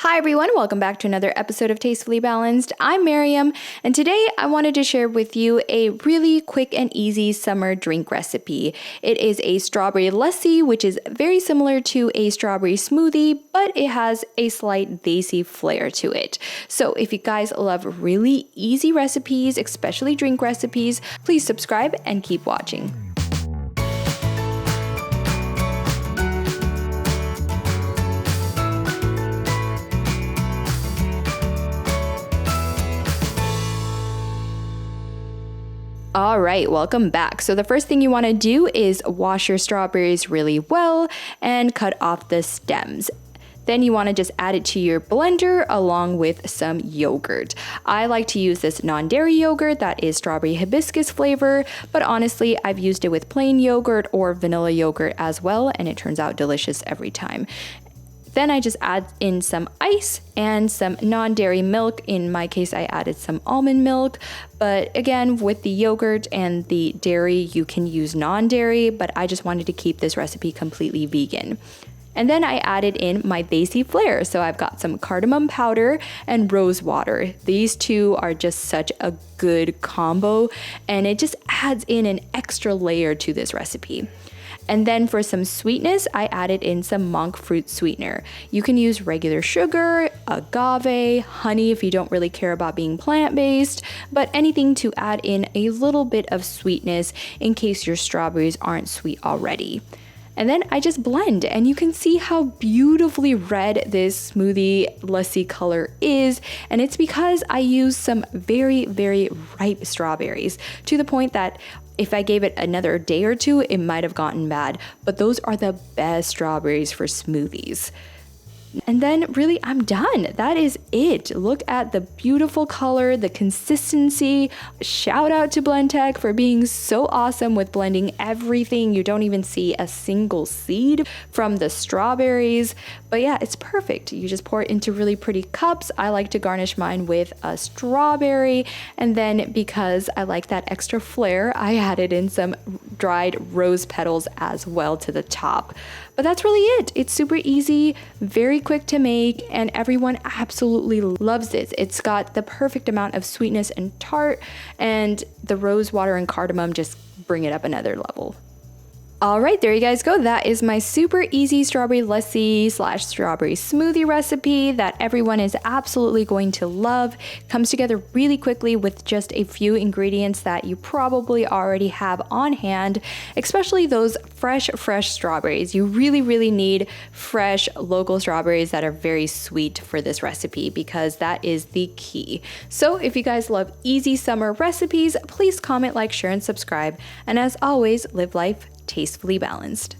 Hi everyone, welcome back to another episode of Tastefully Balanced. I'm Miriam, and today I wanted to share with you a really quick and easy summer drink recipe. It is a strawberry lassi, which is very similar to a strawberry smoothie, but it has a slight desi flair to it. So if you guys love really easy recipes, especially drink recipes, please subscribe and keep watching. All right, welcome back. So the first thing you want to do is wash your strawberries really well and cut off the stems. Then you want to just add it to your blender along with some yogurt. I like to use this non-dairy yogurt that is strawberry hibiscus flavor, but honestly, I've used it with plain yogurt or vanilla yogurt as well, and it turns out delicious every time. Then I just add in some ice and some non-dairy milk. In my case, I added some almond milk. But again, with the yogurt and the dairy, you can use non-dairy, but I just wanted to keep this recipe completely vegan. And then I added in my desi flair. So I've got some cardamom powder and rose water. These two are just such a good combo, and it just adds in an extra layer to this recipe. And then for some sweetness, I added in some monk fruit sweetener. You can use regular sugar, agave, honey if you don't really care about being plant-based, but anything to add in a little bit of sweetness in case your strawberries aren't sweet already. And then I just blend, and you can see how beautifully red this smoothie lassi color is. And it's because I use some very, very ripe strawberries to the point that if I gave it another day or two, it might have gotten bad. But those are the best strawberries for smoothies. And then really, I'm done. That is it. Look at the beautiful color, the consistency. Shout out to Blendtec for being so awesome with blending everything. You don't even see a single seed from the strawberries. But yeah, it's perfect. You just pour it into really pretty cups. I like to garnish mine with a strawberry. And then because I like that extra flair, I added in some dried rose petals as well to the top. But that's really it. It's super easy, very quick to make, and everyone absolutely loves it. It's got the perfect amount of sweetness and tart, and the rose water and cardamom just bring it up another level. All right, there you guys go. That is my super easy strawberry lassi / strawberry smoothie recipe that everyone is absolutely going to love. Comes together really quickly with just a few ingredients that you probably already have on hand, especially those fresh strawberries. You really need fresh local strawberries that are very sweet for this recipe because that is the key. So if you guys love easy summer recipes, please comment, like, share, and subscribe. And as always, live life tastefully balanced.